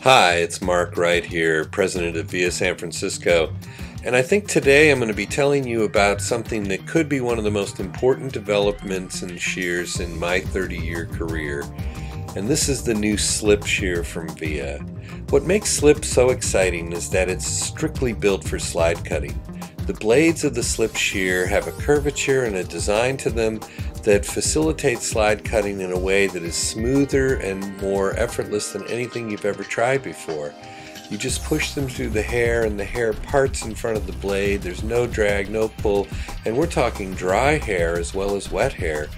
Hi, it's Mark Wright here, president of Via San Francisco, and I think today I'm going to be telling you about something that could be one of the most important developments in shears in my 30-year career, and this is the new slip shear from Via. What makes slip so exciting is that it's strictly built for slide cutting. The blades of the slip shear have a curvature and a design to them that facilitates slide cutting in a way that is smoother and more effortless than anything you've ever tried before. You just push them through the hair and the hair parts in front of the blade. There's no drag, no pull, and we're talking dry hair as well as wet hair.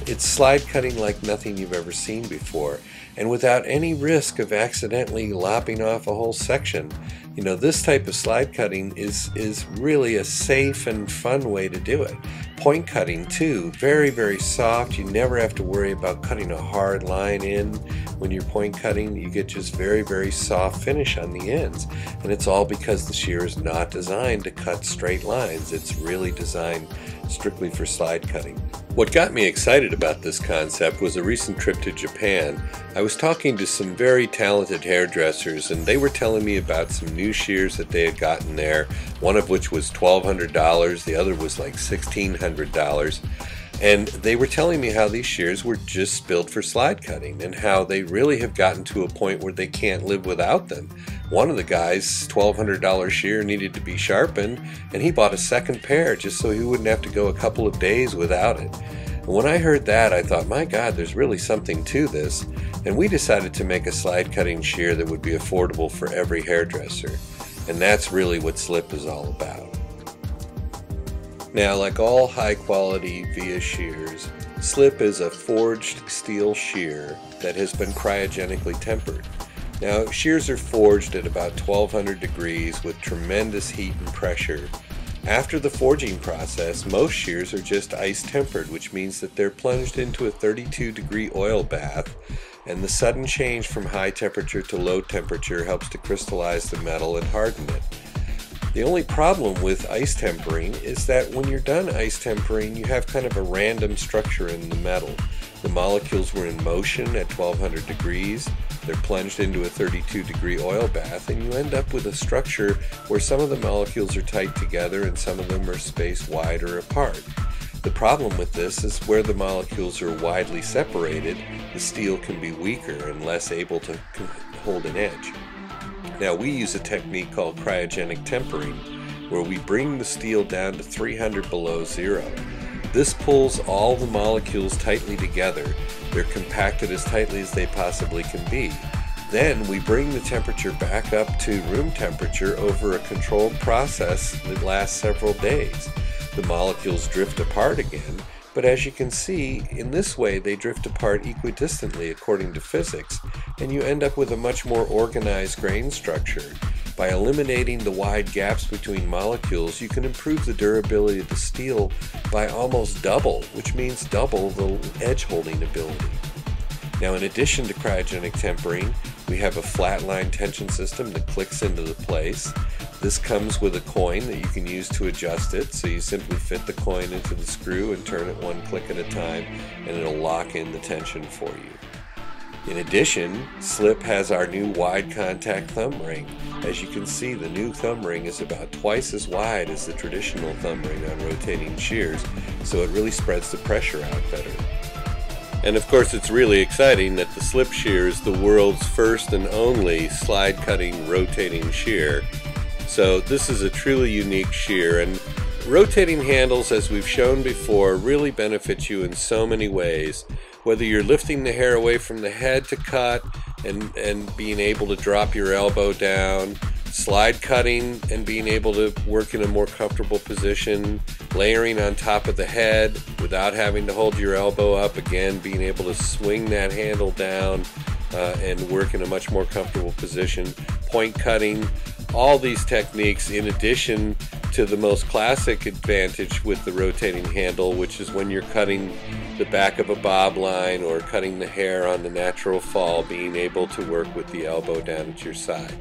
It's slide cutting like nothing you've ever seen before, and without any risk of accidentally lopping off a whole section. You know, this type of slide cutting is really a safe and fun way to do it. Point cutting too, very, very soft. You never have to worry about cutting a hard line in when you're point cutting. You get just very, very soft finish on the ends. And it's all because the shear is not designed to cut straight lines. It's really designed strictly for slide cutting. What got me excited about this concept was a recent trip to Japan. I was talking to some very talented hairdressers, and they were telling me about some new shears that they had gotten there, one of which was $1,200, the other was like $1,600. And they were telling me how these shears were just built for slide cutting and how they really have gotten to a point where they can't live without them. One of the guys' $1,200 shear needed to be sharpened, and he bought a second pair just so he wouldn't have to go a couple of days without it. And when I heard that, I thought, my God, there's really something to this. And we decided to make a slide cutting shear that would be affordable for every hairdresser. And that's really what Slip is all about. Now, like all high-quality Via shears, Slip is a forged steel shear that has been cryogenically tempered. Now, shears are forged at about 1200 degrees with tremendous heat and pressure. After the forging process, most shears are just ice tempered, which means that they're plunged into a 32-degree oil bath, and the sudden change from high temperature to low temperature helps to crystallize the metal and harden it. The only problem with ice tempering is that when you're done ice tempering, you have kind of a random structure in the metal. The molecules were in motion at 1200 degrees, they're plunged into a 32-degree oil bath, and you end up with a structure where some of the molecules are tight together and some of them are spaced wider apart. The problem with this is where the molecules are widely separated, the steel can be weaker and less able to hold an edge. Now, we use a technique called cryogenic tempering, where we bring the steel down to 300 below zero. This pulls all the molecules tightly together. They're compacted as tightly as they possibly can be. Then we bring the temperature back up to room temperature over a controlled process that lasts several days. The molecules drift apart again, but as you can see, in this way they drift apart equidistantly according to physics, and you end up with a much more organized grain structure. By eliminating the wide gaps between molecules, you can improve the durability of the steel by almost double, which means double the edge holding ability. Now, in addition to cryogenic tempering, we have a flat line tension system that clicks into the place. This comes with a coin that you can use to adjust it, so you simply fit the coin into the screw and turn it one click at a time, and it'll lock in the tension for you. In addition, Slip has our new wide contact thumb ring. As you can see, the new thumb ring is about twice as wide as the traditional thumb ring on rotating shears, so it really spreads the pressure out better. And of course, it's really exciting that the Slip shear is the world's first and only slide cutting rotating shear. So this is a truly unique shear, and rotating handles, as we've shown before, really benefit you in so many ways. Whether you're lifting the hair away from the head to cut and being able to drop your elbow down, slide cutting and being able to work in a more comfortable position, layering on top of the head without having to hold your elbow up, again being able to swing that handle down and work in a much more comfortable position, point cutting, all these techniques in addition to the most classic advantage with the rotating handle, which is when you're cutting the back of a bob line or cutting the hair on the natural fall, being able to work with the elbow down at your side.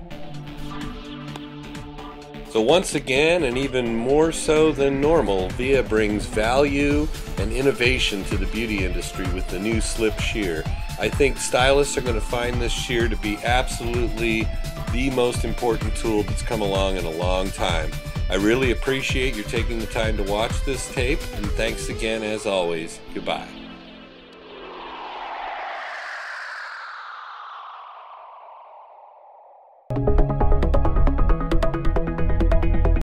So once again, and even more so than normal, Via brings value and innovation to the beauty industry with the new Slip Shear. I think stylists are going to find this shear to be absolutely the most important tool that's come along in a long time. I really appreciate you taking the time to watch this tape, and thanks again as always. Goodbye.